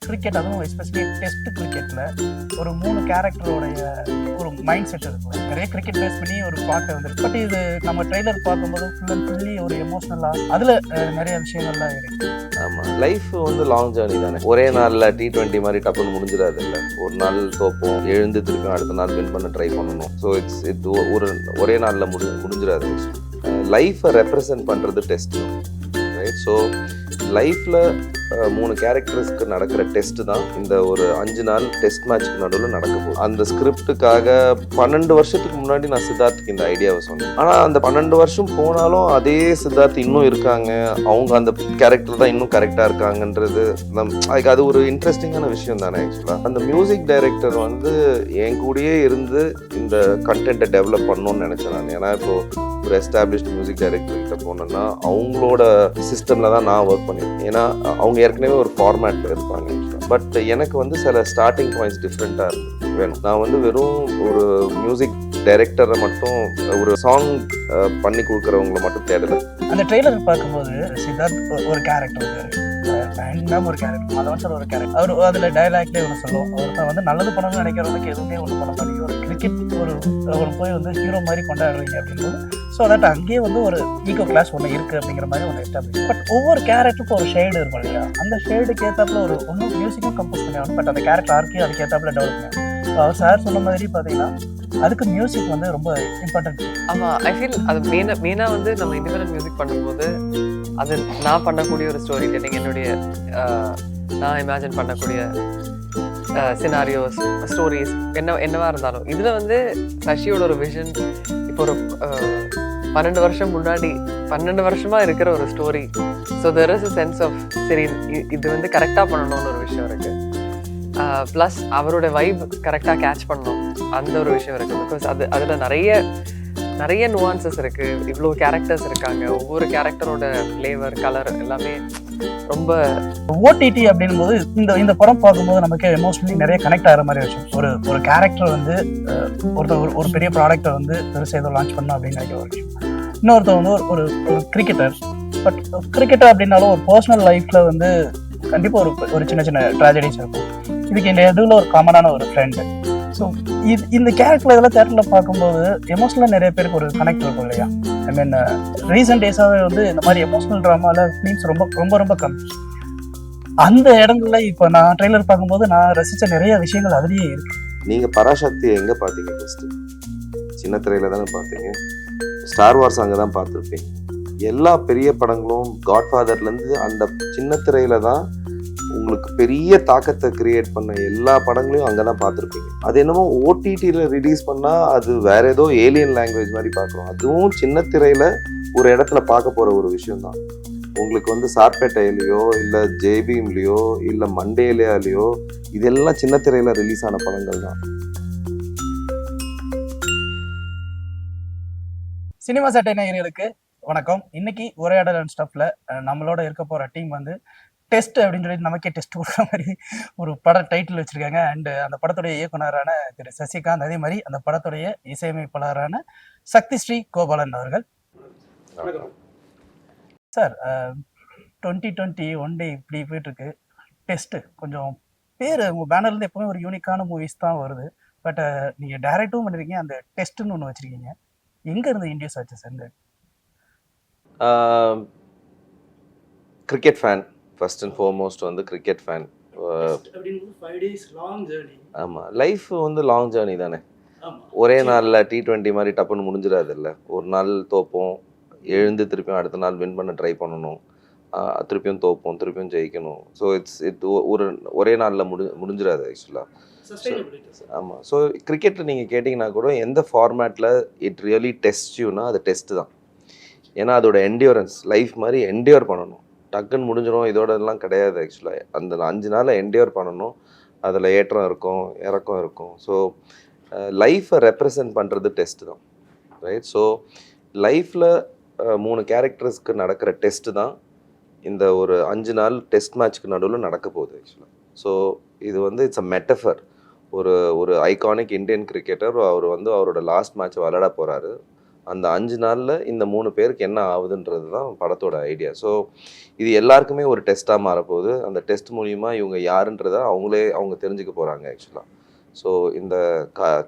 Cricket, அதுவும் especially test கிரிக்கெட்டில் ஒரு 3 கேரக்டரோடைய ஒரு மைண்ட் செட் இருக்குல்ல. நிறைய கிரிக்கெட் பேஸ் பண்ணி ஒரு பாட்டு வந்துருக்கு. பட் இது நம்ம ட்ரெய்லர் பார்க்கும்போது ஃபுல் அண்ட் ஃபுல்லி ஒரு எமோஷ்னலாக அதில் நிறைய விஷயங்கள்லாம் இருக்குது. ஆமாம், லைஃப் வந்து லாங் ஜேர்னி தானே. ஒரே நாளில் T20 மாதிரி டப்புன்னு முடிஞ்சிடாது இல்லை. ஒரு நாள் தோப்போம், எழுந்து திருப்பி அடுத்த நாள் வின் பண்ண ட்ரை பண்ணணும். ஸோ இது ஒரே நாளில் முடிஞ்சிடாது. லைஃப்பை ரெப்ரசன்ட் பண்ணுறது டெஸ்ட் தான், ரைட்? ஸோ லைஃப்பில் 3 கேரக்டர்ஸ்க்கு நடக்கிற டெஸ்ட் தான் இந்த ஒரு 5 நாள் டெஸ்ட் மேட்ச்க்கு நடுவில் நடக்க போகுது. அந்த ஸ்கிரிப்டுக்காக 12 வருஷத்துக்கு முன்னாடி நான் சித்தார்த்துக்கு இந்த ஐடியாவை சொன்னேன். ஆனால் அந்த 12 வருஷம் போனாலும் அதே சித்தார்த் இன்னும் இருக்காங்க, அவங்க அந்த கேரக்டர் தான் இன்னும் கரெக்டாக இருக்காங்கன்றது அது ஒரு இன்ட்ரெஸ்டிங்கான விஷயம் தானே. ஆக்சுவலாக அந்த மியூசிக் டைரக்டர் வந்து என் கூடயே இருந்து இந்த கண்டென்ட்டை டெவலப் பண்ணணும்னு நினச்சேன் நான். ஏன்னா இப்போது ஒரு எஸ்டாப்ளிஷ்ட் மியூசிக் டைரக்டர் கிட்ட போனேன்னா அவங்களோட சிஸ்டமில் தான் நான் ஒர்க் பண்ணியிருக்கேன். ஏன்னா அவங்க ஏற்கனவே ஒரு ஃபார்மேட்டில் இருப்பாங்க. பட் எனக்கு வந்து சில ஸ்டார்டிங் பாயிண்ட்ஸ் டிஃப்ரெண்ட்டாக வேணும். நான் வந்து வெறும் ஒரு மியூசிக் டைரக்டரை மட்டும் ஒரு சாங் பண்ணி கொடுக்குறவங்களை மட்டும் தேடலை. அந்த ட்ரெய்லர் பார்க்கும்போது சித்தார்த் ஒரு கேரக்டர் இருக்காரு, ஒரு கேரக்டர், மதவன் ஒரு கேரக்டர். அவர் அதில் டைலாக்லேயே ஒன்று சொல்லுவோம், ஒருத்தன் வந்து நல்லது பண்ணணும்னு நினைக்கிறவனுக்கு எதுவுமே ஒன்று பண்ண மாட்டேங்குது. ஒரு கிரிக்கெட் ஒரு போய் வந்து ஹீரோ மாதிரி கொண்டாடுறீங்க அப்படின்றது. ஸோ தட் அங்கேயே வந்து ஒரு ஈகோ கிளாஸ் ஒன்று இருக்குது அப்படிங்கிற மாதிரி ஒன்று எஸ்டாப்ளிஷ். பட் ஒவ்வொரு கேரக்டருக்கும் ஒரு ஷேடு இருக்கும் இல்லையா? அந்த ஷேடுக்கு ஏற்றாப்புல ஒரு ஒன்றும் மியூசிக்கும் கம்போஸ் பண்ணி, பட் அந்த கேரக்டர் ஆர்க்கையும் அதுக்கு ஏற்றாப்புல டெவலப் பண்ணி. அவர் சார் சொன்ன மாதிரி பார்த்தீங்கன்னா அதுக்கு மியூசிக் வந்து ரொம்ப இம்பார்ட்டன்ட். ஆமாம், ஐ ஃபீல் அது மெயினாக வந்து நம்ம இண்டிபெண்டன்ட் மியூசிக் பண்ணும்போது அது நான் பண்ணக்கூடிய ஒரு ஸ்டோரி டெல்லிங், என்னுடைய நான் இமேஜின் பண்ணக்கூடிய சினாரியோஸ், ஸ்டோரிஸ் என்னவா இருந்தாலும் இதில் வந்து சஷியோட ஒரு விஷன் இப்போ ஒரு 12 வருஷம் முன்னாடி 12 வருஷமாக இருக்கிற ஒரு story. So there is a sense of சரி இது வந்து கரெக்டாக பண்ணணும்னு ஒரு விஷயம் இருக்குது. ப்ளஸ் அவரோட வைப் கரெக்டாக கேட்ச் பண்ணணும் அந்த ஒரு விஷயம் இருக்குது. பிகாஸ் அதில் நிறைய நுவான்சஸ் இருக்குது. இவ்வளோ கேரக்டர்ஸ் இருக்காங்க, ஒவ்வொரு கேரக்டரோட ஃப்ளேவர், கலர் எல்லாமே ரொம்ப ஓடிடி அப்படின் போது இந்த படம் பார்க்கும்போது நமக்கு எமோஷனலி நிறைய கனெக்ட் ஆகிற மாதிரி விஷயம். ஒரு கேரக்டர் வந்து ஒரு பெரிய ப்ராடக்டை வந்து பெருசாக ஏதோ லான்ச் பண்ணணும் அப்படின்னு நினைக்கிற ஒரு விஷயம். இன்னொருத்தர் வந்து ஒரு கிரிக்கெட்டர். பட் கிரிக்கெட்டர் அப்படின்னாலும் ஒரு பர்சனல் லைஃப்பில் வந்து கண்டிப்பாக ஒரு சின்ன சின்ன ட்ராஜடிஸ் இருக்கும். இதுக்கு இந்த நடுவில் ஒரு காமனான ஒரு ஃப்ரெண்டு. ஸோ இந்த கேரக்டர் இதெல்லாம் தேட்டரில் பார்க்கும்போது எமோஷனலாக நிறைய பேருக்கு ஒரு கனெக்ட் இருக்கும் இல்லையா? ஐ மீன் ரீசெண்ட் டேஸாகவே வந்து இந்த மாதிரி எமோஷனல் ட்ராமாவில் ஃபிலிம்ஸ் ரொம்ப ரொம்ப ரொம்ப கம்மி. அந்த இடங்கள்ல இப்போ நான் ட்ரெய்லர் பார்க்கும்போது நான் ரசித்த நிறைய விஷயங்கள் அதுலேயே இருக்கு. நீங்கள் பராசக்தியை எங்கே பார்த்தீங்க? ஃபஸ்ட்டு சின்ன திரையில தானே பார்த்தீங்க. ஸ்டார் வார்ஸ் அங்கே தான் பார்த்துருப்பீங்க. எல்லா பெரிய படங்களும் காட்ஃபாதர்லேருந்து அந்த சின்ன திரையில தான் உங்களுக்கு பெரிய தாக்கத்தை கிரியேட் பண்ண எல்லா படங்களையும் அங்கே தான் பார்த்துருப்பீங்க. அது என்னமோ ஓடிடியில் ரிலீஸ் பண்ணால் அது வேற ஏதோ ஏலியன் லாங்குவேஜ் மாதிரி பார்க்குறோம். அதுவும் சின்ன திரையில் ஒரு இடத்துல பார்க்க போகிற ஒரு விஷயம் தான். உங்களுக்கு வந்து சார்பேட்டையிலையோ இல்லை ஜேபிஎம்லையோ இல்லை மண்டேலியாலேயோ இதெல்லாம் சின்ன திரையில் ரிலீஸ் ஆன படங்கள் தான். சினிமா சட்டை நேயர்களுக்கு வணக்கம். இன்னைக்கு உரையாடல் அண்ட் ஸ்டஃப்ல நம்மளோட இருக்க போகிற டீம் வந்து டெஸ்ட் அப்படின்னு சொல்லி நமக்கே டெஸ்ட் கொடுக்குற மாதிரி ஒரு பட டைட்டில் வச்சிருக்காங்க. அண்ட் அந்த படத்துடைய இயக்குனரான திரு சசிகாந்த், அதே மாதிரி அந்த படத்துடைய இசையமைப்பாளரான சக்தி ஸ்ரீ கோபாலன் அவர்கள். சார், 2020 ஒன் டே இப்படி போயிட்டு இருக்கு. டெஸ்ட் கொஞ்சம் பேர் உங்கள் பேனர்லேருந்து எப்பவுமே ஒரு யூனிக்கான மூவிஸ் தான் வருது. பட் நீங்கள் டைரக்டும் பண்ணிருக்கீங்க, அந்த டெஸ்ட்னு ஒன்று வச்சிருக்கீங்க. எங்கே இருந்து இண்டியூஸ் ஆச்சு sir? Cricket fan, first and foremost வந்து கிரிக்கெட் ஃபேன். ஆமாம், லைஃப் வந்து லாங் ஜேர்னி தானே. ஒரே நாளில் T20 மாதிரி டப்புன்னு முடிஞ்சிடாது இல்லை. ஒரு நாள் தோப்போம், எழுந்து திருப்பியும் அடுத்த நாள் வின் பண்ண ட்ரை பண்ணணும், திருப்பியும் தோப்போம், திருப்பியும் ஜெயிக்கணும். ஸோ ஒரே நாளில் முடிஞ்சிடாது ஆக்சுவலாக. ஆமாம், ஸோ கிரிக்கெட்டில் நீங்கள் கேட்டிங்கன்னா கூட எந்த ஃபார்மேட்டில் இட் ரியலி டெஸ்ட் யூனா அது டெஸ்ட் தான். ஏன்னா அதோட என்டியூரன்ஸ் லைஃப் மாதிரி என்டியூர் பண்ணணும். டக்குன்னு முடிஞ்சிடும் இதோடலாம் கிடையாது. ஆக்சுவலாக அந்த 5 நாளில் என்டியூர் பண்ணணும். அதில் ஏற்றம் இருக்கும், இறக்கம் இருக்கும். ஸோ லைஃப்பை ரெப்ரசன்ட் பண்ணுறது டெஸ்ட் தான், ரைட்? ஸோ லைஃப்பில் 3 கேரக்டர்ஸ்க்கு நடக்கிற டெஸ்ட்டு தான் இந்த ஒரு 5 நாள் டெஸ்ட் மேட்ச்க்கு நடுவில் நடக்க போகுது ஆக்சுவலாக. ஸோ இது வந்து இட்ஸ் அ மெட்டஃபர். ஒரு ஐகானிக் இந்தியன் கிரிக்கெட்டர் அவர் வந்து அவரோட லாஸ்ட் மேட்ச் விளையாட போகிறாரு. அந்த 5 நாளில் இந்த 3 பேருக்கு என்ன ஆகுதுன்றது தான் படத்தோட ஐடியா. ஸோ இது எல்லாருக்குமே ஒரு டெஸ்ட்டாக மாறப்போகுது. அந்த டெஸ்ட் மூலிமா இவங்க யாருன்றதை அவங்க தெரிஞ்சுக்க போகிறாங்க ஆக்சுவலாக. ஸோ இந்த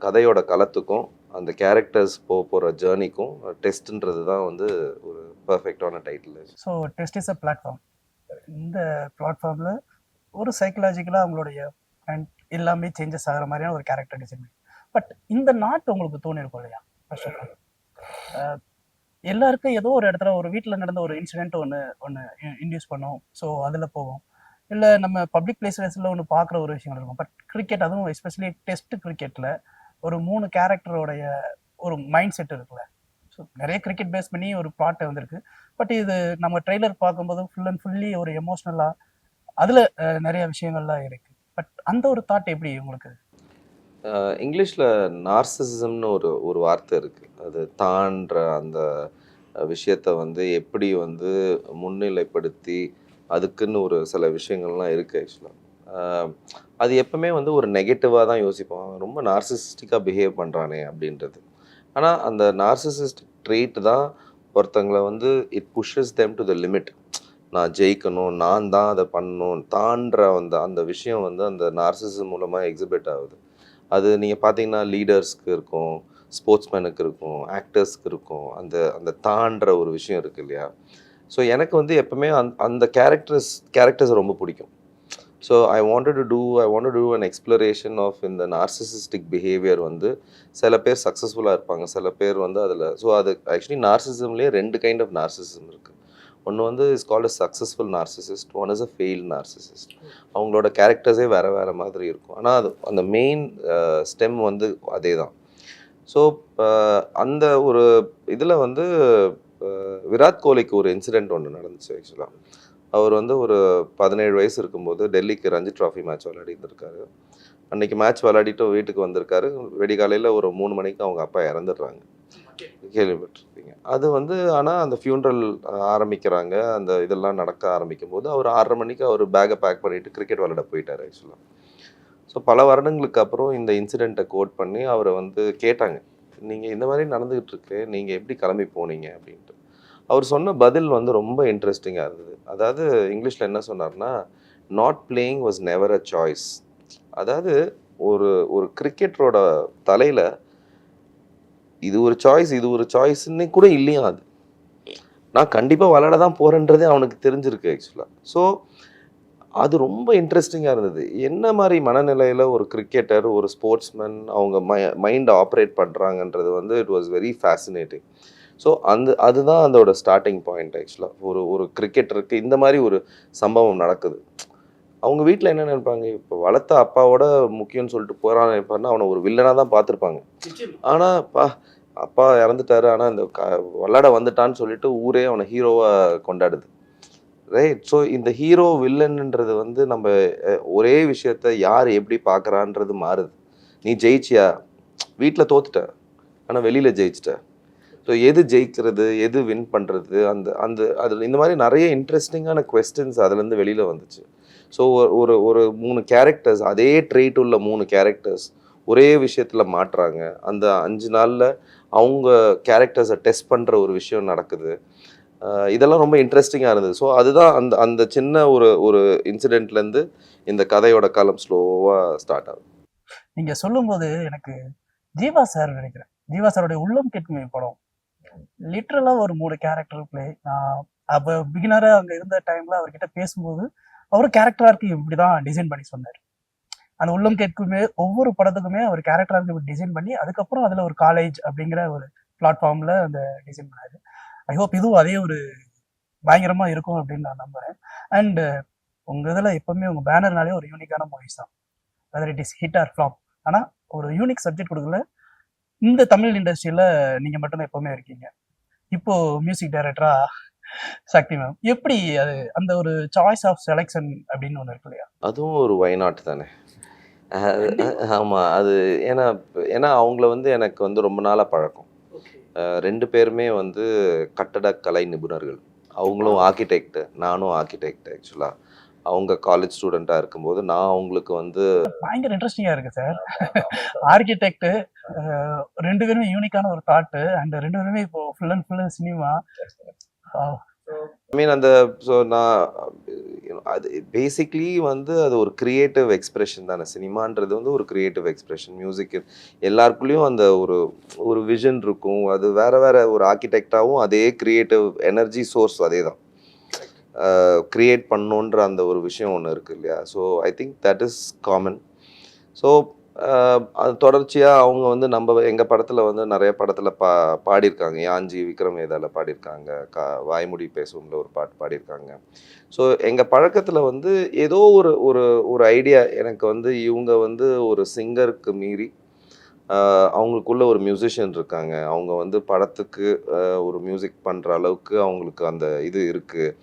கதையோட களத்துக்கும் அந்த கேரக்டர்ஸ் போகிற ஜேர்னிக்கும் டெஸ்ட்ன்றது தான் வந்து ஒரு பர்ஃபெக்டான title. So test is a platform. இந்த பிளாட்ஃபார்மில் ஒரு சைக்கலாஜிக்கலாக அவங்களுடைய அண்ட் எல்லாமே சேஞ்சஸ் ஆகிற மாதிரியான ஒரு கேரக்டர் டிசைன். பட் இந்த நாட்டு உங்களுக்கு தோணிருக்கும் இல்லையா? ஃபர்ஸ்ட் ஆஃப் ஆல் எல்லாருக்கும் ஏதோ ஒரு இடத்துல ஒரு வீட்டில் நடந்த ஒரு இன்சிடென்ட் ஒன்று இன்டியூஸ் பண்ணோம். ஸோ அதில் போவோம். இல்லை நம்ம பப்ளிக் பிளேஸஸில் ஒன்று பார்க்குற ஒரு விஷயங்கள் இருக்கும். பட் கிரிக்கெட், அதுவும் எஸ்பெஷலி டெஸ்ட் கிரிக்கெட்டில் ஒரு 3 கேரக்டரோடைய ஒரு மைண்ட் செட் இருக்குல்ல. ஸோ நிறைய கிரிக்கெட் பேஸ் பண்ணி ஒரு பிளாட் வந்திருக்கு. பட் இது நம்ம ட்ரெய்லர் பார்க்கும்போது ஃபுல் அண்ட் ஃபுல்லி ஒரு எமோஷ்னலாக அதில் நிறைய விஷயங்கள்லாம் இருக்குது. பட் அந்த ஒரு தாட் எப்படி உங்களுக்கு? இங்கிலீஷில் நார்சிசிசம்னு ஒரு வார்த்தை இருக்குது. அது தான்ற அந்த விஷயத்தை வந்து எப்படி வந்து முன்னிலைப்படுத்தி அதுக்குன்னு ஒரு சில விஷயங்கள்லாம் இருக்குது ஆக்சுவலாக. அது எப்பவுமே வந்து ஒரு நெகட்டிவாக தான் யோசிப்போம். அவன் ரொம்ப நார்சிசிஸ்டிக்காக பிஹேவ் பண்ணுறானே அப்படின்றது. ஆனால் அந்த நார்சிசிஸ்டிக் ட்ரீட் தான் ஒருத்தங்களை வந்து it புஷஸ் them to the limit. நான் ஜெயிக்கணும், நான் தான் அதை பண்ணணும், தான்ற அந்த விஷயம் வந்து அந்த நார்சிசிசம் மூலமாக எக்ஸிபிட் ஆகுது. அது நீங்கள் பார்த்தீங்கன்னா லீடர்ஸ்க்கு இருக்கும், ஸ்போர்ட்ஸ்மேனுக்கு இருக்கும், ஆக்டர்ஸ்க்கு இருக்கும். அந்த தான்ற ஒரு விஷயம் இருக்குது இல்லையா? ஸோ எனக்கு வந்து எப்பவுமே அந்த கேரக்டர்ஸ் ரொம்ப பிடிக்கும். So I wanted to do an exploration of இந்த நார்சிசிஸ்டிக் பிஹேவியர். வந்து சில பேர் சக்ஸஸ்ஃபுல்லாக இருப்பாங்க, சில பேர் வந்து அதில். ஸோ அது ஆக்சுவலி நார்சிசிசம்லேயே 2 கைண்ட் ஆஃப் நார்சிசிசம் இருக்குது. ஒன்று வந்து is called a successful narcissist, one is a failed narcissist. அவங்களோட கேரக்டர்ஸே வேறு மாதிரி இருக்கும். ஆனால் அது அந்த மெயின் ஸ்டெம் வந்து அதே தான். ஸோ அந்த ஒரு இதில் வந்து விராட் கோலிக்கு ஒரு இன்சிடெண்ட் ஒன்று நடந்துச்சு ஆக்சுவலாக. அவர் வந்து ஒரு 17 வயசு இருக்கும்போது டெல்லிக்கு ரஞ்சி ட்ராஃபி மேட்ச் விளையாடிருந்திருக்காரு. அன்றைக்கி மேட்ச் விளையாடிட்டு வீட்டுக்கு வந்திருக்காரு. வெடிகாலையில் ஒரு 3 மணிக்கு அவங்க அப்பா இறந்துடுறாங்க. கேள்விப்பட்டிருப்பீங்க. அது வந்து ஆனால் அந்த ஃபியூனரல் ஆரம்பிக்கிறாங்க, அந்த இதெல்லாம் நடக்க ஆரம்பிக்கும் போது அவர் 6:30 மணிக்கு அவர் பேக்கை பேக் பண்ணிவிட்டு கிரிக்கெட் விளையாட போயிட்டார் ஆக்சுவலாக. ஸோ பல வருடங்களுக்கு அப்புறம் இந்த இன்சிடெண்ட்டை கோட் பண்ணி அவரை வந்து கேட்டாங்க, நீங்கள் இந்த மாதிரி நடந்துக்கிட்டு இருக்கு, நீங்கள் எப்படி கிளம்பி போனீங்க அப்படின்ட்டு. அவர் சொன்ன பதில் வந்து ரொம்ப இன்ட்ரெஸ்டிங்காக இருந்தது. அதாவது இங்கிலீஷில் என்ன சொன்னார்னா, not playing was never a choice. அதாவது ஒரு கிரிக்கெட்டரோட தலையில் இது ஒரு சாய்ஸ்ன்னு கூட இல்லையா? அது நான் கண்டிப்பாக விளையாட தான் போகிறேன்றதே அவனுக்கு தெரிஞ்சிருக்கு ஆக்சுவலாக. ஸோ அது ரொம்ப இன்ட்ரெஸ்டிங்காக இருந்தது. என்ன மாதிரி மனநிலையில் ஒரு கிரிக்கெட்டர், ஒரு ஸ்போர்ட்ஸ்மேன் அவங்க மைண்டை ஆப்ரேட் பண்ணுறாங்கன்றது வந்து it was very fascinating. So அதுதான் அதோட ஸ்டார்டிங் பாயிண்ட் ஆக்சுவலாக. ஒரு கிரிக்கெட்டருக்கு இந்த மாதிரி ஒரு சம்பவம் நடக்குது. அவங்க வீட்டில் என்ன நினைப்பாங்க, இப்போ வளர்த்த அப்பாவோட முக்கியம்னு சொல்லிட்டு போகிறான்னு நினைப்பாருன்னா அவனை ஒரு வில்லனாக தான் பார்த்துருப்பாங்க. ஆனால் அப்பா இறந்துட்டாரு, ஆனால் இந்த விளையாட வந்துட்டான்னு சொல்லிட்டு ஊரே அவனை ஹீரோவாக கொண்டாடுது, ரைட்? ஸோ இந்த ஹீரோ வில்லன்ன்றது வந்து நம்ம ஒரே விஷயத்த யார் எப்படி பார்க்குறான்றது மாறுது. நீ ஜெயிச்சியா, வீட்டில் தோத்துட்ட ஆனால் வெளியில் ஜெயிச்சிட்ட. ஸோ எது ஜெயிக்கிறது, எது வின் பண்ணுறது, அது இந்த மாதிரி நிறைய இன்ட்ரெஸ்டிங்கான கொஸ்டின்ஸ் அதுலேருந்து வெளியில் வந்துச்சு. ஸோ ஒரு 3 கேரக்டர்ஸ், அதே ட்ரெயிட் உள்ள 3 கேரக்டர்ஸ் ஒரே விஷயத்தில் மாட்டுறாங்க. அந்த 5 நாளில் அவங்க கேரக்டர்ஸை டெஸ்ட் பண்ணுற ஒரு விஷயம் நடக்குது. இதெல்லாம் ரொம்ப இன்ட்ரெஸ்டிங்காக இருந்தது. ஸோ அதுதான் அந்த சின்ன ஒரு இன்சிடெண்ட்லேருந்து இந்த கதையோட காலம் ஸ்லோவாக ஸ்டார்ட் ஆகுது. நீங்கள் சொல்லும்போது எனக்கு ஜீவா சார் நினைக்கிறேன், ஜீவா சாருடைய உள்ளம் கேட்குமே படம் லிட்ரலாக ஒரு 3 கேரக்டர் பிளே. நான் அப்போ பிகினராக அங்கே இருந்த டைமில் அவர்கிட்ட பேசும்போது அவர் கேரக்டராக இப்படி தான் டிசைன் பண்ணி சொன்னார். அந்த உள்ளம் கேட்குமே ஒவ்வொரு படத்துக்குமே அவர் கேரக்டராக இப்படி டிசைன் பண்ணி அதுக்கப்புறம் அதில் ஒரு காலேஜ் அப்படிங்கிற ஒரு பிளாட்ஃபார்மில் அந்த டிசைன் பண்ணாரு. ஐ ஹோப் இதுவும் அதே ஒரு பயங்கரமாக இருக்கும் அப்படின்னு நான் நம்புகிறேன். அண்டு உங்கள் இதில் எப்போவுமே உங்கள் பேனர்னாலே ஒரு யூனிக்கான மூவிஸ் தான், whether it is hit or flop. ஆனால் ஒரு யூனிக் சப்ஜெக்ட் கொடுக்கல. இந்த தமிழ் இண்டஸ்ட்ரியில் நீங்கள் மட்டும்தான் எப்போவுமே இருக்கீங்க. இப்போது மியூசிக் டைரக்டராக சக்தி மேம், எப்படி அது அந்த ஒரு சாய்ஸ் ஆஃப் செலெக்ஷன் அப்படின்னு ஒன்று இருக்கு இல்லையா? அதுவும் ஒரு ஒய்நாட் தானே. ஆமாம், அது ஏன்னா அவங்கள வந்து எனக்கு வந்து ரொம்ப நாளாக பழக்கம். 2 பேருமே வந்து கட்டடக்கலை நிபுணர்கள். அவங்களும் ஆர்கிடெக்ட், நானும் ஆர்கிடெக்ட். ஆக்சுவலாக அவங்க காலேஜ் ஸ்டூடெண்ட்டாக இருக்கும்போது நான் அவங்களுக்கு வந்து பயங்கர இன்ட்ரெஸ்டிங்காக இருக்குது சார். ஆர்கிடெக்ட் 2 பேருமே யூனிக்கான ஒரு தாட்டு அண்ட் 2 பேருமே இப்போ ஃபுல் அண்ட் ஃபுல் சினிமா. ஐ மீன் அந்த ஸோ நான் அது பேசிக்லி வந்து அது ஒரு கிரியேட்டிவ் எக்ஸ்பிரஷன் தானே. சினிமான்றது வந்து ஒரு கிரியேட்டிவ் எக்ஸ்பிரஷன். மியூசிக் எல்லாருக்குள்ளேயும் அந்த ஒரு ஒரு விஷன் இருக்கும். அது வேற வேற ஒரு ஆர்கிடெக்டாகவும் அதே கிரியேட்டிவ் எனர்ஜி சோர்ஸ் அதே தான் கிரியேட் பண்ணணுன்ற அந்த ஒரு விஷயம் ஒன்று இருக்குது இல்லையா. So I think that is common. So அது தொடர்ச்சியாக அவங்க வந்து எங்கள் படத்தில் வந்து நிறைய படத்தில் பாடியிருக்காங்க. யாஞ்சி விக்ரம் வேதாவில் பாடியிருக்காங்க. வாய்மொழி பேசுவோம்ல ஒரு பாட்டு பாடியிருக்காங்க. ஸோ எங்கள் பழக்கத்தில் வந்து ஏதோ ஒரு ஒரு ஒரு ஐடியா எனக்கு வந்து இவங்க வந்து ஒரு சிங்கருக்கு மீறி அவங்களுக்குள்ள ஒரு மியூசிஷியன் இருக்காங்க. அவங்க வந்து படத்துக்கு ஒரு மியூசிக் பண்ணுற அளவுக்கு அவங்களுக்கு அந்த இது இருக்குது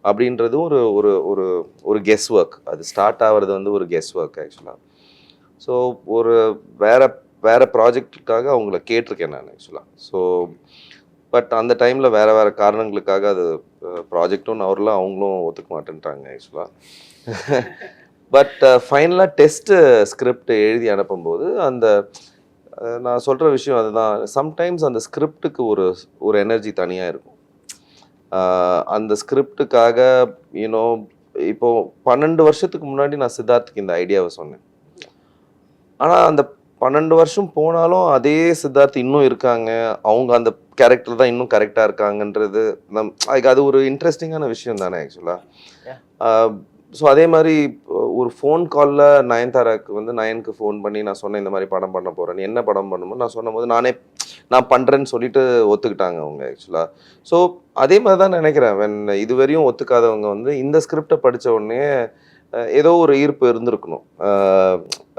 அப்படின்றது ஒரு ஒரு ஒரு ஒரு கெஸ் ஒர்க். அது ஸ்டார்ட் ஆகிறது வந்து ஒரு கெஸ் ஒர்க் ஆக்சுவலாக. ஸோ ஒரு வேறு ப்ராஜெக்டுக்காக அவங்கள கேட்டிருக்கேன் நான் ஆக்சுவலாக. ஸோ பட் அந்த டைமில் வேறு காரணங்களுக்காக அது ப்ராஜெக்டும் அவரெலாம் அவங்களும் ஒத்துக்க மாட்டேன்ட்டாங்க ஆக்சுவலாக. பட் ஃபைனலாக டெஸ்ட்டு ஸ்கிரிப்ட் எழுதி அனுப்பும்போது அந்த நான் சொல்கிற விஷயம் அதுதான். சம்டைம்ஸ் அந்த ஸ்கிரிப்டுக்கு ஒரு ஒரு எனர்ஜி தனியாக இருக்கும். அந்த ஸ்கிரிப்டுக்காக யூனோ இப்போது 12 வருஷத்துக்கு முன்னாடி நான் சித்தார்த்துக்கு இந்த ஐடியாவை சொன்னேன். ஆனால் அந்த 12 வருஷம் போனாலும் அதே சித்தார்த் இன்னும் இருக்காங்க. அவங்க அந்த கேரக்டர் தான் இன்னும் கரெக்டாக இருக்காங்கன்றது அது ஒரு இன்ட்ரெஸ்டிங்கான விஷயம் தானே ஆக்சுவலாக. ஸோ அதே மாதிரி ஒரு ஃபோன் காலில் நயன்தாராக்கு வந்து நயனுக்கு ஃபோன் பண்ணி நான் சொன்னேன் இந்த மாதிரி படம் பண்ண போகிறேன், என்ன படம் பண்ணும்போது நான் சொன்னும்போது நான் பண்ணுறேன்னு சொல்லிட்டு ஒத்துக்கிட்டாங்க அவங்க ஆக்சுவலாக. ஸோ அதே மாதிரி தான் நினைக்கிறேன். இதுவரையும் ஒத்துக்காதவங்க வந்து இந்த ஸ்கிரிப்டை படித்த உடனே ஏதோ ஒரு ஈர்ப்பு இருந்திருக்கணும்.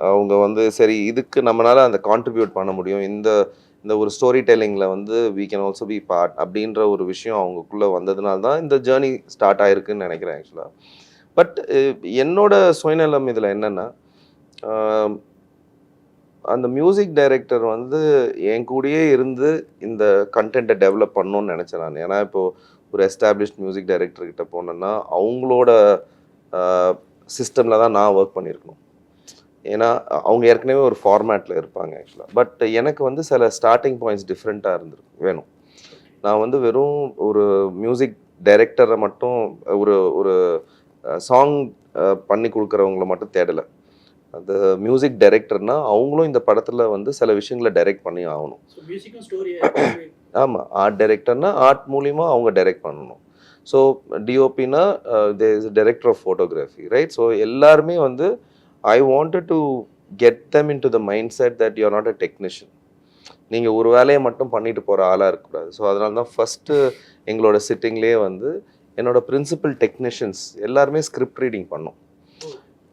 அவங்க வந்து சரி இதுக்கு நம்மளால் அந்த கான்ட்ரிபியூட் பண்ண முடியும், இந்த ஒரு ஸ்டோரி டெல்லிங்கில் வந்து we can also be part அப்படின்ற ஒரு விஷயம் அவங்களுக்குள்ளே வந்ததுனால தான் இந்த ஜேர்னி ஸ்டார்ட் ஆகிருக்குன்னு நினைக்கிறேன் ஆக்சுவலாக. பட் என்னோட சுயநலம் இதில் என்னென்னா, அந்த மியூசிக் டைரக்டர் வந்து என் கூடயே இருந்து இந்த கண்டென்ட்டை டெவலப் பண்ணணும்னு நினச்சேன் நான். ஏன்னா இப்போது ஒரு எஸ்டாப்ளிஷ்ட் மியூசிக் டைரக்டர்கிட்ட போனேன்னா அவங்களோட சிஸ்டமில் தான் நான் ஒர்க் பண்ணியிருக்கணும். ஏன்னா அவங்க ஏற்கனவே ஒரு ஃபார்மேட்டில் இருப்பாங்க ஆக்சுவலாக. பட் எனக்கு வந்து சில ஸ்டார்டிங் பாயிண்ட்ஸ் டிஃப்ரெண்ட்டாக வேணும். நான் வந்து வெறும் ஒரு மியூசிக் டைரக்டரை மட்டும் ஒரு ஒரு சாங் பண்ணி கொடுக்குறவங்கள மட்டும் தேடலை. அந்த மியூசிக் டைரக்டர்னால் அவங்களும் இந்த படத்தில் வந்து சில விஷயங்களை டைரக்ட் பண்ணி ஆகணும். ஆமாம், ஆர்ட் டைரக்டர்னால் ஆர்ட் மூலிமா அவங்க டைரக்ட் பண்ணணும். ஸோ டிஓபினா there is director of photography, right? So எல்லாருமே வந்து I wanted to get them into the mindset that you are not a technician. நீங்கள் ஒரு வேலையை மட்டும் பண்ணிட்டு போகிற ஆளாக இருக்கக்கூடாது. ஸோ அதனால தான் ஃபஸ்ட்டு எங்களோட சிட்டிங்லேயே வந்து என்னோடய பிரின்சிபல் டெக்னீஷியன்ஸ் எல்லாருமே ஸ்கிரிப்ட் ரீடிங் பண்ணோம்.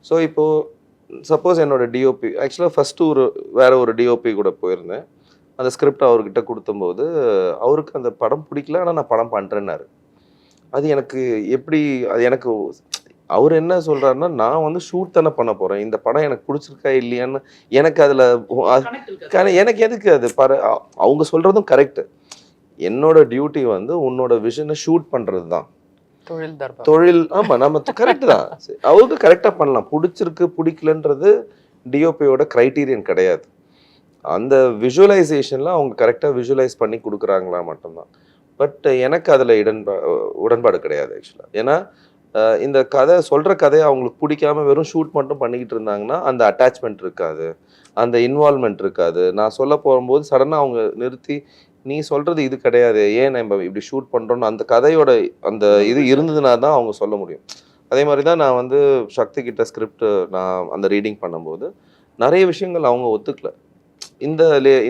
ஸோ இப்போது சப்போஸ் என்னோடய டிஓபி ஆக்சுவலாக ஃபஸ்ட்டு வேறு ஒரு டிஓபி கூட போயிருந்தேன். அந்த ஸ்கிரிப்ட் அவர்கிட்ட கொடுத்தம்போது அவருக்கு அந்த படம் பிடிக்கல, ஆனால் நான் படம் பண்ணுறேன்னாரு. அது எனக்கு எனக்கு அவர் என்ன சொல்கிறாருன்னா, நான் வந்து ஷூட் தானே பண்ண போகிறேன், இந்த படம் எனக்கு பிடிச்சிருக்கா இல்லையான்னு எனக்கு அதில் எனக்கு எதுக்கு அது அவங்க சொல்கிறதும் கரெக்டு. என்னோட டியூட்டி வந்து உன்னோட விஷனை ஷூட் பண்ணுறது தான் தொழில். ஆமாம், நம்ம கரெக்டு தான். அவருக்கு கரெக்டாக பண்ணலாம். பிடிச்சிருக்கு பிடிக்கலன்றது டிஓபியோட க்ரைட்டீரியன் கிடையாது. அந்த விஷுவலைசேஷனில் அவங்க கரெக்டாக விஷுவலைஸ் பண்ணி கொடுக்குறாங்களா மட்டும்தான். பட் எனக்கு அதில் உடன்பாடு கிடையாது ஆக்சுவலாக. ஏன்னா இந்த சொல்கிற கதையை அவங்களுக்கு பிடிக்காமல் வெறும் ஷூட் மட்டும் பண்ணிக்கிட்டு இருந்தாங்கன்னா அந்த அட்டாச்மெண்ட் இருக்காது, அந்த இன்வால்மெண்ட் இருக்காது. நான் சொல்ல போகும்போது சடனாக அவங்க நிறுத்தி நீ சொல்கிறது இது கிடையாது, ஏன் நம்ம இப்படி ஷூட் பண்ணுறோன்னு அந்த கதையோட அந்த இது இருந்ததுனா தான் அவங்க சொல்ல முடியும். அதே மாதிரி தான் நான் வந்து சக்தி கிட்ட ஸ்கிரிப்ட் நான் அந்த ரீடிங் பண்ணும்போது நிறைய விஷயங்கள் அவங்க ஒத்துக்கல.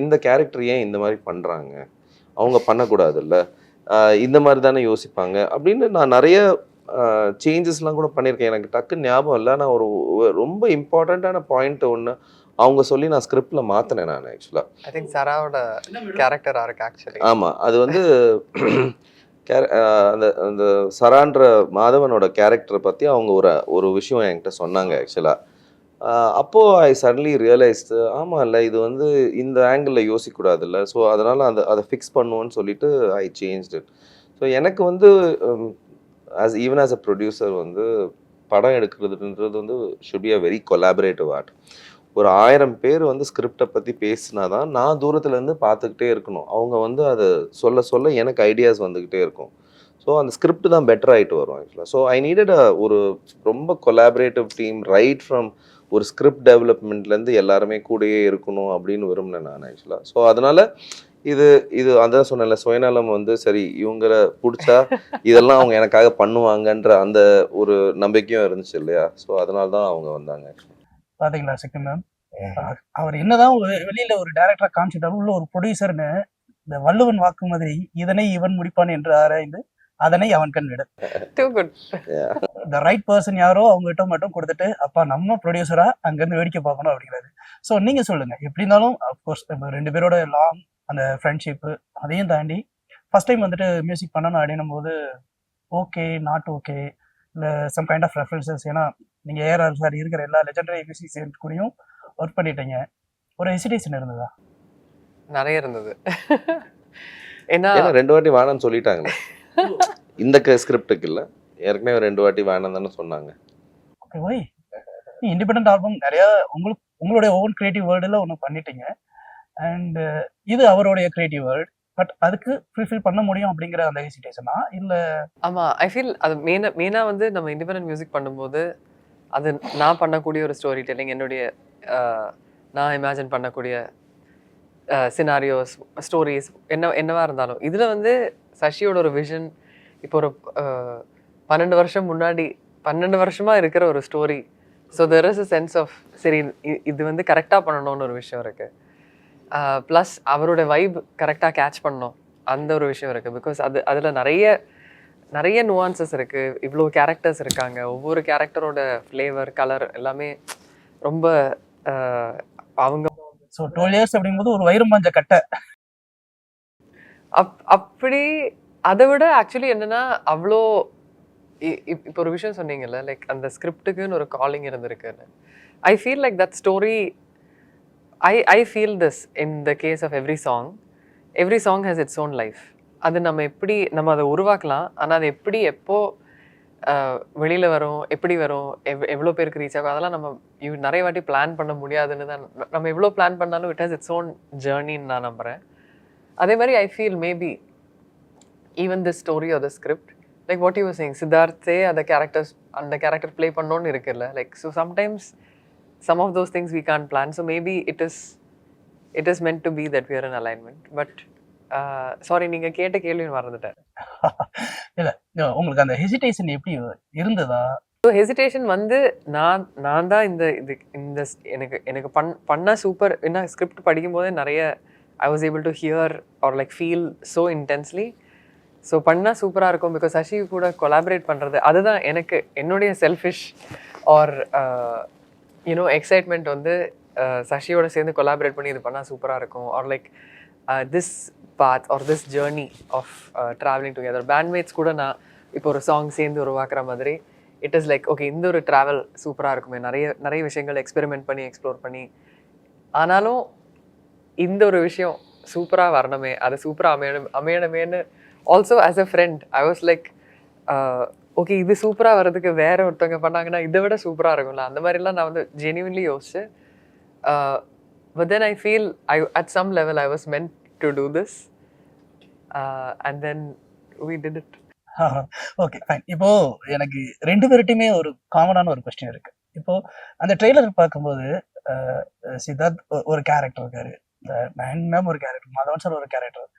இந்த கேரக்டர் ஏன் இந்த மாதிரி பண்ணுறாங்க, அவங்க பண்ணக்கூடாதுல்ல, இந்த மாதிரி தானே யோசிப்பாங்க அப்படின்னு நான் நிறைய சேஞ்சஸ்லாம் கூட பண்ணியிருக்கேன். எனக்கு டக்குன்னு ஞாபகம் இல்லை. நான் ஒரு ரொம்ப இம்பார்ட்டண்ட்டான பாயிண்ட் ஒன்று அவங்க சொல்லி நான் ஸ்கிரிப்டில் மாற்றினேன் நான் ஆக்சுவலாக. ஐ திங்க் சராவோட கேரக்டர் ஆக்சுவலி. ஆமாம், அது வந்து அந்த சரான்ற மாதவனோட கேரக்டரை பற்றி அவங்க ஒரு விஷயம் என்கிட்ட சொன்னாங்க ஆக்சுவலாக. அப்போது ஐ சடன்லி ரியலைஸ்டு, ஆமாம் இல்லை இது வந்து இந்த ஆங்கிளில் யோசிக்கக்கூடாதுல்ல, ஸோ அதனால் அதை ஃபிக்ஸ் பண்ணுவோன்னு சொல்லிட்டு ஐ சேஞ்ச் இட். ஸோ எனக்கு வந்து ஈவன் ஆஸ் அ ப்ரொடியூசர் வந்து படம் எடுக்கிறதுன்றது வந்து should be a very collaborative art. ஒரு 1000 பேர் வந்து ஸ்கிரிப்டை பற்றி பேசினாதான் நான் தூரத்துலேருந்து பார்த்துக்கிட்டே இருக்கணும். அவங்க வந்து அதை சொல்ல சொல்ல எனக்கு ஐடியாஸ் வந்துக்கிட்டே இருக்கும். ஸோ அந்த ஸ்கிரிப்ட் தான் பெட்டர் ஆகிட்டு வரும் ஆக்சுவலாக. ஸோ ஐ நீடட் ஒரு ரொம்ப கொலாபரேட்டிவ் டீம் ரைட் ஃப்ரம் ஒரு ஸ்கிரிப்ட் டெவலப்மெண்ட்லேருந்து எல்லாருமே கூடயே இருக்கணும் அப்படின்னு விரும்பினேன் நான் ஆக்சுவலாக. ஸோ அதனால இது அதான் சொன்னேன்ல, சுயநலம் வந்து சரி இவங்களை பிடிச்சா இதெல்லாம் அவங்க எனக்காக பண்ணுவாங்கன்ற அந்த ஒரு நம்பிக்கையும் இருந்துச்சு இல்லையா. ஸோ அதனால தான் அவங்க வந்தாங்க ஆக்சுவலாக. பாத்தீங்களா சிக்கு மேம், அவர் என்னதான் வெளியில ஒரு டைரக்டரா காமிச்சிட்டாலும் உள்ள ஒரு ப்ரொடியூசர்னு இந்த வள்ளுவன் வாக்கு மாதிரி இதனை இவன் முடிப்பான் என்று ஆராய்ந்து அதனை அவன் கண் விட Too good. The right person யாரோ அவங்ககிட்ட மட்டும் கொடுத்துட்டு அப்பா நம்ம ப்ரொடியூசரா அங்கேருந்து வேடிக்கை பார்க்கணும் அப்படிங்கிறது. ஸோ நீங்க சொல்லுங்க, எப்படி இருந்தாலும் அப்கோர்ஸ் நம்ம 2 பேரோட லாங் அந்த ஃப்ரெண்ட்ஷிப்பு அதையும் தாண்டி ஃபர்ஸ்ட் டைம் வந்துட்டு மியூசிக் பண்ணணும் அப்படின்னும் போது ஓகே நாட் ஓகே இல்லை சம் கைண்ட் ஆஃப் ரெஃபரன்சஸ், ஏன்னா நீங்கள் ஏஆர் சார் இருக்கிற எல்லா லெஜெண்டரி மியூசிக் கூடயும் ஒர்க் பண்ணிட்டீங்க, ஒரு ஹெசிடேஷன் இருந்ததா? நிறைய இருந்தது. ஏன்னா ஏன்னா 2 வாட்டி வேணாம்னு சொல்லிட்டாங்களே இந்த ஸ்கிரிப்டுக்கு இல்லை, ஏற்கனவே 2 வாட்டி வேணாம் தானே சொன்னாங்க. ஓகே, ஒய் இண்டிபெண்ட் ஆல்பம் நிறையா உங்களுடைய ஓன் கிரியேட்டிவ் வேர்ல்டில் ஒன்று பண்ணிட்டீங்க, அண்ட் இது அவருடைய கிரியேட்டிவ் வேர்ல்ட், பட் அதுக்கு ஃபுல்ஃபில் பண்ண முடியும் அப்படிங்கிற அந்த ஹெசிடேஷனா இல்லை? ஆமா, ஐ ஃபீல் அது மெயினா வந்து நம்ம இண்டிபெண்டன்ட் மியூசிக் பண்ணும்போது அது நான் பண்ணக்கூடிய ஒரு ஸ்டோரி டெல்லிங், என்னுடைய நான் இமேஜின் பண்ணக்கூடிய சினாரியோஸ், ஸ்டோரிஸ் என்னவா இருந்தாலும் இதில் வந்து சஷியோட ஒரு விஷன் இப்போ ஒரு 12 வருஷமா இருக்கிற ஒரு story. So there is a sense of சரி இது வந்து கரெக்டாக பண்ணணும்னு ஒரு விஷயம் இருக்குது. ப்ளஸ் அவரோட வைப் கரெக்டாக கேட்ச் பண்ணணும் அந்த ஒரு விஷயம் இருக்குது. பிகாஸ் அதில் நிறைய நுவான்சஸ் இருக்குது, இவ்வளோ கேரக்டர்ஸ் இருக்காங்க, ஒவ்வொரு கேரக்டரோட ஃப்ளேவர் கலர் எல்லாமே ரொம்ப அவங்க. ஸோ 12 years அப்படிங்கும்போது ஒரு வயிறு மஞ்ச கட்டை அப்படி அதை விட ஆக்சுவலி என்னன்னா அவ்வளோ இப்போ ஒரு விஷயம் சொன்னீங்கல்ல, லைக் அந்த ஸ்கிரிப்டுக்குன்னு ஒரு காலிங் இருந்திருக்குன்னு. I feel like that story, I feel this in the case of every song has its own life. அது நம்ம அதை உருவாக்கலாம், ஆனால் அது எப்போ வெளியில் வரும், எப்படி வரும், எவ்வளோ பேருக்கு ரீச் ஆகும், அதெல்லாம் நம்ம நிறைய வாட்டி பிளான் பண்ண முடியாதுன்னு தான். நம்ம எவ்வளோ பிளான் பண்ணாலும் இட் ஹாஸ் இட்ஸ் ஓன் ஜேர்னின்னு நான் நம்புகிறேன். அதே மாதிரி I feel maybe even the story or the script, like what you were saying, சித்தார்த்தே அந்த கேரக்டர் ப்ளே பண்ணோன்னு இருக்குல்ல, like so sometimes some of those things we can't plan, so maybe it is meant to be that we are in alignment. But sorry, நீங்க கேட்ட கேள்வி மறந்துட்டேன். இல்ல உங்களுக்கு அந்த ஹெசிடேஷன் எப்படி இருந்ததா? ஸோ ஹெசிடேஷன் வந்து நான் தான் இந்த எனக்கு பண்ண சூப்பர். ஏன்னா ஸ்கிரிப்ட் படிக்கும் போதே நிறைய I was able to hear or like feel so intensely. So பண்ணால் சூப்பராக இருக்கும். பிகாஸ் சசி கூட கொலாபரேட் பண்ணுறது அதுதான் எனக்கு என்னுடைய செல்ஃபிஷ் ஆர் எக்ஸைட்மெண்ட் வந்து சஷியோட சேர்ந்து கொலாபரேட் பண்ணி இது பண்ணால் சூப்பராக இருக்கும். Or like this path or this journey of travelling together. Bandmates கூட நான் இப்போ ஒரு சாங் சேர்ந்து உருவாக்குற மாதிரி இட் இஸ் லைக் ஓகே இந்த ஒரு ட்ராவல் சூப்பராக இருக்குமே, நிறைய விஷயங்கள் எக்ஸ்பெரிமெண்ட் பண்ணி எக்ஸ்ப்ளோர் பண்ணி, ஆனாலும் இந்த ஒரு விஷயம் சூப்பராக வரணுமே, அது சூப்பராக அமையணுமேன்னு. Also as a friend I was like okay இது சூப்பராக வர்றதுக்கு வேற ஒருத்தவங்க பண்ணாங்கன்னா இதை விட சூப்பராக இருக்கும்ல, அந்த மாதிரிலாம் நான் வந்து ஜென்யூன்லி யோசிச்சு. But then I feel at some level I was meant to do this and then we did it. Okay fine. இப்போ எனக்கு 2 பேர்கிட்டையுமே ஒரு காமனான ஒரு கொஸ்டின் இருக்கு. இப்போ அந்த ட்ரெய்லர் பார்க்கும்போது சித்தார்த் ஒரு கேரக்டர் இருக்காரு, மேம் ஒரு கேரக்டர், மாதவன் சார் ஒரு கேரக்டர்.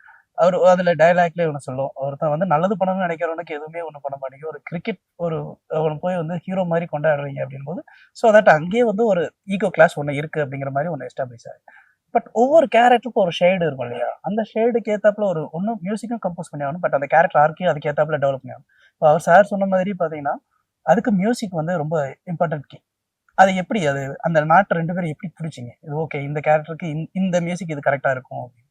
அவர் அதில் டைலாக்லேயே ஒன்று சொல்லுவோம், ஒருத்தன் வந்து நல்லது பண்ணணும்னு நினைக்கிறவனுக்கு எதுவுமே ஒன்றும் பண்ண மாட்டேங்க, ஒரு கிரிக்கெட் அவனை போய் வந்து ஹீரோ மாதிரி கொண்டாடுறீங்க அப்படின்போது ஸோ தட் அங்கேயே வந்து ஒரு ஈகோ கிளாஸ் ஒன்று இருக்குது அப்படிங்கிற மாதிரி ஒன்று எஸ்டாப்ளிஷ் ஆகுது. பட் ஒவ்வொரு கேரக்டருக்கும் ஒரு ஷேடு இருக்கும் இல்லையா, அந்த ஷேடுக்கு ஏற்றாப்புல ஒரு ஒன்றும் மியூசிக்கும் கம்போஸ் பண்ணி ஆகணும், பட் அந்த கேரக்டர் ஆர்க்கையும் அதுக்கு ஏற்றாப்புல டெவலப் பண்ணி ஆகணும். இப்போ அவர் சார் சொன்ன மாதிரி பார்த்தீங்கன்னா அதுக்கு மியூசிக் வந்து ரொம்ப இம்பார்ட்டன்ட் கீ. அது எப்படி அந்த நாட்டு 2 பேரும் எப்படி பிடிச்சிங்க, இது ஓகே இந்த கேரக்டருக்கு இந்த மியூசிக் இது கரெக்டாக இருக்கும் அப்படின்னு?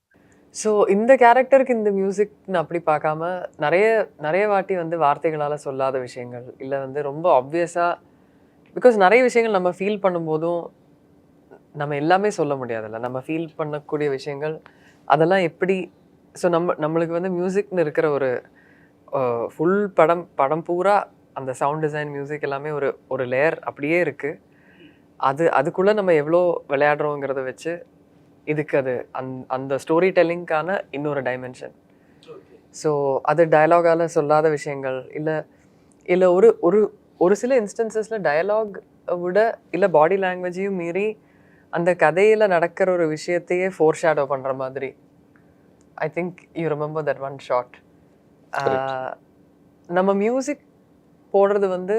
ஸோ இந்த கேரக்டருக்கு இந்த மியூசிக்னு அப்படி பார்க்காம நிறைய வாட்டி வந்து வார்த்தைகளால் சொல்லாத விஷயங்கள் இல்லை வந்து ரொம்ப ஆப்வியஸாக, பிகாஸ் நிறைய விஷயங்கள் நம்ம ஃபீல் பண்ணும்போதும் நம்ம எல்லாமே சொல்ல முடியாதுல்ல, நம்ம ஃபீல் பண்ணக்கூடிய விஷயங்கள் அதெல்லாம் எப்படி. ஸோ நம்மளுக்கு வந்து மியூசிக்னு இருக்கிற ஒரு ஃபுல் படம் பூரா அந்த சவுண்ட் டிசைன் மியூசிக் எல்லாமே ஒரு லேயர் அப்படியே இருக்குது. அதுக்குள்ள நம்ம எவ்வளோ விளையாடுறோங்கிறத வச்சு இதுக்கு அது அந்த ஸ்டோரி டெல்லிங்கான இன்னொரு டைமென்ஷன். ஸோ அது டயலாகால சொல்லாத விஷயங்கள் இல்லை ஒரு ஒரு ஒரு சில இன்ஸ்டன்சஸில் டயலாக் விட இல்லை பாடி லாங்குவேஜையும் மீறி அந்த கதையில் நடக்கிற ஒரு விஷயத்தையே ஃபோர் ஷேடோ பண்ணுற மாதிரி. I think you remember that one shot. நம்ம மியூசிக் போடுறது வந்து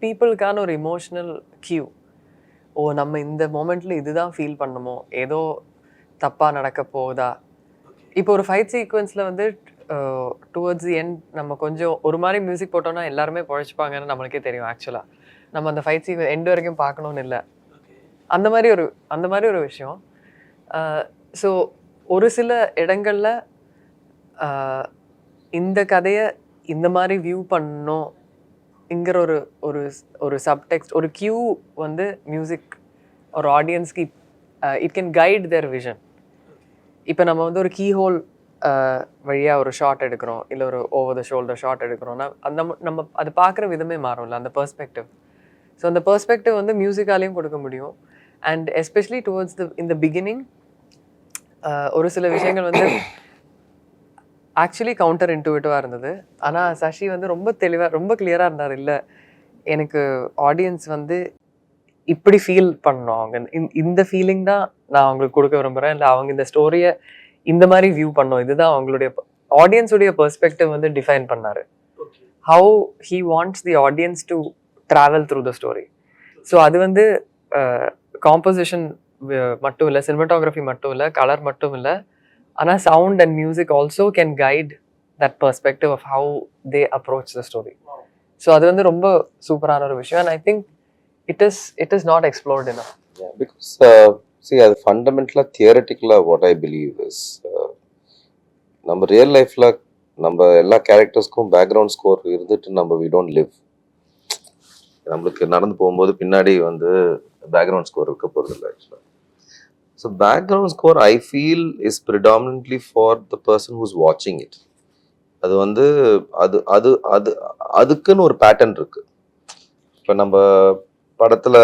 பீப்புளுக்கான ஒரு இமோஷனல் கியூ. நம்ம இந்த மோமெண்ட்டில் இதுதான் ஃபீல் பண்ணணுமோ, ஏதோ தப்பாக நடக்க போகுதா. இப்போ ஒரு ஃபைட் சீக்வன்ஸில் வந்து டுவர்ட்ஸ் தி எண்ட் நம்ம கொஞ்சம் ஒரு மாதிரி மியூசிக் போட்டோம்னா எல்லாருமே பழச்சிப்பாங்கன்னு நம்மளுக்கே தெரியும். ஆக்சுவலாக நம்ம அந்த ஃபைட் சீக்வன்ஸ் எண்ட் வரைக்கும் பார்க்கணுன்னு இல்லை. அந்த மாதிரி ஒரு விஷயம். ஸோ ஒரு சில இடங்களில் இந்த கதையை இந்த மாதிரி வியூ பண்ணணும் இங்கிற ஒரு ஒரு ஒரு சப்டெக்ஸ்ட், ஒரு கியூ வந்து மியூசிக் ஒரு ஆடியன்ஸ்க்கு it can guide their vision. இப்போ நம்ம வந்து ஒரு கீ ஹோல் வழியாக ஒரு ஷாட் எடுக்கிறோம், இல்லை ஒரு ஓவர் த ஷோல்டர் ஷாட் எடுக்கிறோம்னா நம்ம அது பார்க்குற விதமே மாறும்ல, அந்த பெர்ஸ்பெக்டிவ். ஸோ அந்த பெர்ஸ்பெக்டிவ் வந்து மியூசிக்காலையும் கொடுக்க முடியும். அண்ட் எஸ்பெஷலி டுவர்ட்ஸ் இந்த பிகினிங் ஒரு சில விஷயங்கள் வந்து ஆக்சுவலி கவுண்டர் இன்ட்யூட்டிவாக இருந்தது. ஆனால் சசி வந்து ரொம்ப தெளிவாக ரொம்ப கிளியராக இருந்தார். இல்லை, எனக்கு ஆடியன்ஸ் வந்து இப்படி ஃபீல் பண்ணணும், அவங்க இந்த ஃபீலிங் தான் நான் அவங்களுக்கு கொடுக்க விரும்புகிறேன், இல்லை அவங்க இந்த ஸ்டோரியை இந்த மாதிரி வியூ பண்ணணும், இதுதான் அவங்களுடைய ஆடியன்ஸுடைய பெர்ஸ்பெக்டிவ் வந்து டிஃபைன் பண்ணார். How he wants the audience to travel through the story. So அது வந்து காம்போசிஷன் மட்டும் இல்லை, சினிமாட்டோகிராஃபி மட்டும் இல்லை, கலர் மட்டும் இல்லை, ஆனால் sound and music also can guide that perspective of how they approach the story. So அது வந்து ரொம்ப சூப்பரான ஒரு விஷயம். And I think it is not explored enough. Yeah, because see, அது ஃபண்டமெண்டலாக தியரட்டிக்கலாக வாட் ஐ பிலீவ் இஸ், நம்ம ரியல் லைஃப்பில் நம்ம எல்லா கேரக்டர்ஸ்க்கும் பேக்ரவுண்ட் ஸ்கோர் இருந்துட்டு நம்ம வி டோன்ட் லிவ். நம்மளுக்கு நடந்து போகும்போது பின்னாடி வந்து பேக்ரவுண்ட் ஸ்கோர் இருக்க போகிறது இல்லை ஆக்சுவலாக. So background score I feel is predominantly for the person who's வாட்சிங் இட். அது வந்து அது அது அது அதுக்குன்னு ஒரு பேட்டர்ன் இருக்கு. இப்போ நம்ம படத்தில்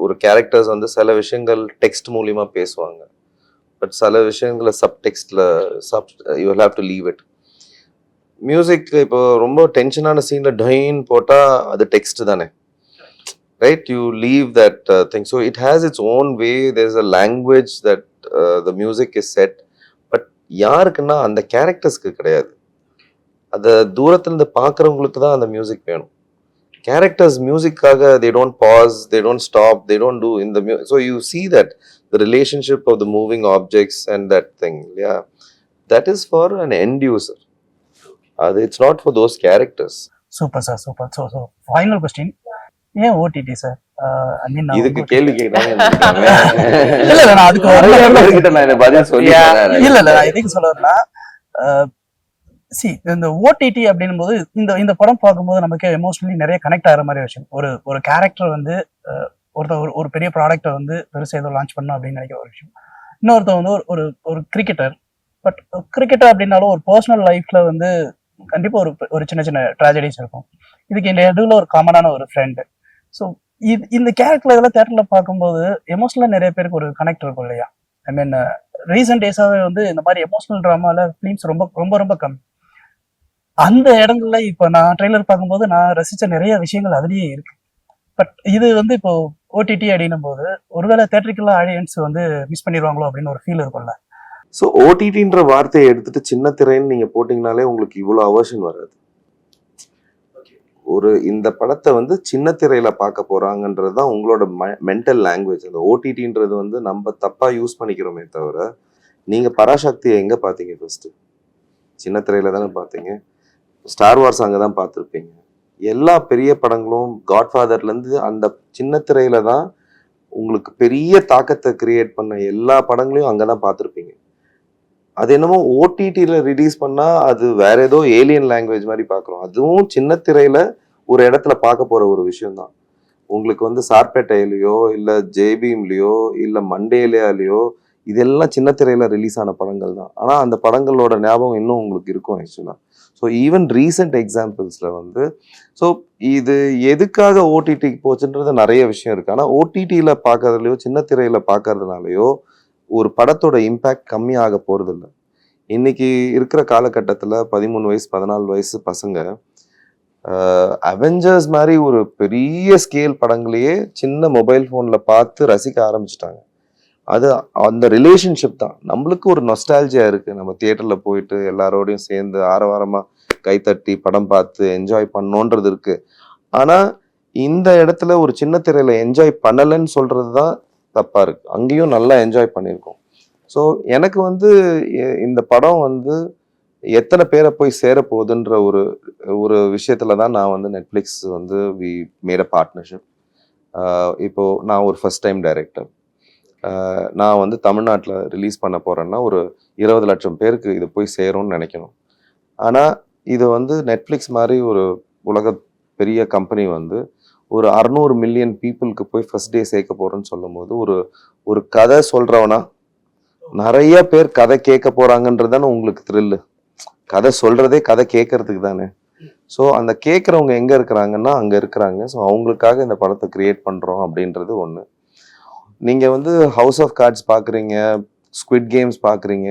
ஒரு கேரக்டர்ஸ் வந்து சில விஷயங்கள் டெக்ஸ்ட் மூலியமா பேசுவாங்க, பட் சில விஷயங்களை சப்டெக்ஸ்டில் you will have to leave it. Music இப்போ ரொம்ப டென்ஷனான சீனில் டைன் போட்டால் அது டெக்ஸ்ட் தானே, right? You leave that thing. So it has its own way. There's a language that the music is set. But யாருக்குன்னா அந்த கேரக்டர்ஸ்க்கு கிடையாது. அதை தூரத்துலேருந்து பார்க்குறவங்களுக்கு தான் அந்த மியூசிக் வேணும். கேரக்டர்ஸ் மியூசிக்காக they don't pause, they don't stop, they don't do in the music. So you see that the relationship of the moving objects and that thing. Yeah, that is for an end user. It's not for those characters. Super sir, super. So final question, ஏன் OTT sir? ஐ மீன் இதுக்கு கேள்வி கேட்கறாங்க. இல்ல நான் அதுக்கு நான் பதில் சொல்லி இல்ல நான் எதுக்கு சொல்ல வரேன்னா, இந்த ஓடிடி அப்படின்னும் போது இந்த படம் பார்க்கும்போது நமக்கு எமோஷனலி நிறைய கனெக்ட் ஆகிற மாதிரி விஷயம். ஒரு கேரக்டர் வந்து ஒரு பெரிய ப்ராடக்டை வந்து பெருசாக ஏதோ லான்ச் பண்ணணும் அப்படின்னு நினைக்கிற ஒரு விஷயம். இன்னொருத்தர் வந்து ஒரு கிரிக்கெட்டர். பட் கிரிக்கெட்டர் அப்படின்னாலும் ஒரு பர்சனல் லைஃப்ல வந்து கண்டிப்பா ஒரு சின்ன சின்ன ட்ராஜடிஸ் இருக்கும். இதுக்கு இந்த நடுவில் ஒரு காமனான ஒரு ஃப்ரெண்டு. ஸோ இந்த கேரக்டர் இதெல்லாம் தேட்டர்ல பார்க்கும்போது எமோஷனலா நிறைய பேருக்கு ஒரு கனெக்ட் இருக்கும் இல்லையா? ஐ மீன் ரீசெண்ட் டேஸாவே வந்து இந்த மாதிரி எமோஷனல் ட்ராமால ஃபிலிம்ஸ் ரொம்ப ரொம்ப ரொம்ப கம்மி. அந்த இடங்கள்ல இப்ப நான் ட்ரெய்லர் பார்க்கும்போது நான் ரசிச்ச நிறைய விஷயங்கள் அதுலயே இருக்கு. பட் இது வந்து இப்போ ஓடிடி அப்படின்னும் போது ஒருவேளை தேட்டரிக்கல் ஆடியன்ஸ் வந்து மிஸ் பண்ணிடுவாங்களோ அப்படின்னு ஒரு ஃபீல் இருக்கும்ல. ஸோ ஓடிடின்ற வார்த்தையை எடுத்துட்டு சின்ன திரைன்னு நீங்க போட்டீங்கனாலே உங்களுக்கு இவ்வளோ அவர்ஷன் வராது. ஒரு இந்த படத்தை வந்து சின்ன திரையில பார்க்க போறாங்கன்றது தான் உங்களோட மென்டல் லாங்குவேஜ். அந்த ஓடிடின்றது வந்து நம்ம தப்பா யூஸ் பண்ணிக்கிறோமே தவிர, நீங்க பராசக்தியை எங்க பார்த்தீங்க? ஃபர்ஸ்ட் சின்ன திரையில தானே பார்த்தீங்க. ஸ்டார் வார்ஸ் அங்கே தான் பார்த்துருப்பீங்க. எல்லா பெரிய படங்களும் காட்ஃபாதர்லேருந்து அந்த சின்ன திரையில தான் உங்களுக்கு பெரிய தாக்கத்தை கிரியேட் பண்ண எல்லா படங்களையும் அங்கே தான் பார்த்துருப்பீங்க. அது என்னமோ ஓடிடியில் ரிலீஸ் பண்ணால் அது வேற ஏதோ ஏலியன் லாங்குவேஜ் மாதிரி பார்க்குறோம். அதுவும் சின்ன திரையில ஒரு இடத்துல பார்க்க போகிற ஒரு விஷயம்தான். உங்களுக்கு வந்து சார்பேட்டையிலையோ இல்லை ஜேபிஎம்லையோ இல்லை மண்டேலியாலேயோ இதெல்லாம் சின்ன திரையில ரிலீஸ் ஆன படங்கள் தான். ஆனா அந்த படங்களோட ஞாபகம் இன்னும் உங்களுக்கு இருக்கும் ஆக்சுவலா. ஸோ ஈவன் ரீசெண்ட் எக்ஸாம்பிள்ஸ்ல வந்து ஸோ இது எதுக்காக ஓடிடிக்கு போச்சுன்றது நிறைய விஷயம் இருக்கு. ஆனா ஓடிடியில பார்க்கறதுலையோ சின்ன திரையில பார்க்கறதுனாலயோ ஒரு படத்தோட இம்பேக்ட் கம்மியாக போறது இல்லை. இன்னைக்கு இருக்கிற காலகட்டத்துல 13 வயசு 14 வயசு பசங்க அவெஞ்சர்ஸ் மாதிரி ஒரு பெரிய ஸ்கேல் படங்களையே சின்ன மொபைல் போன்ல பார்த்து ரசிக்க ஆரம்பிச்சிட்டாங்க. அது அந்த ரிலேஷன்ஷிப் தான். நம்மளுக்கு ஒரு நொஸ்டாலஜியா இருக்கு. நம்ம தியேட்டர்ல போயிட்டு எல்லாரோடையும் சேர்ந்து ஆரவாரமா கைத்தட்டி படம் பார்த்து என்ஜாய் பண்ணோன்றது இருக்கு. ஆனா இந்த இடத்துல ஒரு சின்ன திரையில என்ஜாய் பண்ணலன்னு சொல்றது தான் தப்பா இருக்கு. அங்கேயும் நல்லா என்ஜாய் பண்ணியிருக்கோம். ஸோ எனக்கு வந்து இந்த படம் வந்து எத்தனை பேரை போய் சேர போகுதுன்ற ஒரு ஒரு விஷயத்துல தான் நான் வந்து நெட்ஃப்ளிக்ஸ் வந்து வி மேட் அ பார்ட்னர்ஷிப். இப்போ நான் ஒரு ஃபர்ஸ்ட் டைம் டைரக்டர். நான் வந்து தமிழ்நாட்டில் ரிலீஸ் பண்ண போறேன்னா ஒரு 20 லட்சம் பேருக்கு இது போய் சேரும்னு நினைக்கணும். ஆனால் இது வந்து நெட்ஃப்ளிக்ஸ் மாதிரி ஒரு உலக பெரிய கம்பெனி வந்து ஒரு 600 மில்லியன் பீப்புளுக்கு போய் ஃபர்ஸ்ட் டே சேர்க்க போறேன்னு சொல்லும் போது ஒரு கதை சொல்றவனா நிறைய பேர் கதை கேட்க போறாங்கன்றது தானே உங்களுக்கு த்ரில்லு. கதை சொல்றதே கதை கேட்கறதுக்கு தானே. ஸோ அந்த கேட்குறவங்க எங்க இருக்கிறாங்கன்னா அங்க இருக்கிறாங்க. ஸோ அவங்களுக்காக இந்த படத்தை கிரியேட் பண்றோம் அப்படின்றது ஒண்ணு. நீங்க வந்து ஹவுஸ் ஆஃப் கார்ட்ஸ் பாக்குறீங்க, ஸ்குவிட் கேம்ஸ் பாக்குறீங்க.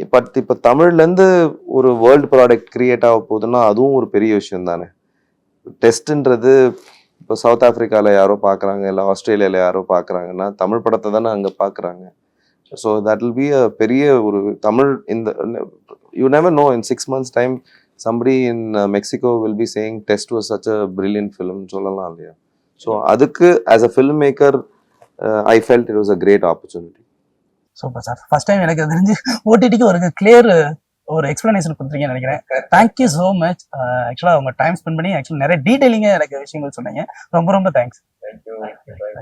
இப்போ தமிழ்ல இருந்து ஒரு வேர்ல்டு ப்ராடக்ட் கிரியேட் ஆக போகுதுன்னா அதுவும் ஒரு பெரிய விஷயம் தானே. டெஸ்ட்ன்றது இப்போ சவுத் ஆப்பிரிக்கால யாரோ பாக்குறாங்க, இல்லை ஆஸ்திரேலியால யாரோ பாக்குறாங்கன்னா தமிழ் படத்தை தானே அங்க பாக்குறாங்க. So that will be a பெரிய ஒரு தமிழ் இந்த you never know in 6 months time somebody in Mexico will be saying Test was such a brilliant film சொல்லலாம் இல்லையா. ஸோ அதுக்கு as a filmmaker I felt it was a great opportunity. Super sir. First time எனக்கு தெரிஞ்சு ஓடிடிக்கு ஒரு clear ஒரு explanation கொடுத்துருக்கீங்கன்னு நினைக்கிறேன். Thank you so much. ஆக்சுவலாக உங்க டைம் ஸ்பெண்ட் பண்ணி ஆக்சுவலி நிறைய டீடைலிங்காக எனக்கு விஷயங்கள் சொன்னீங்க. ரொம்ப ரொம்ப தேங்க்ஸ்.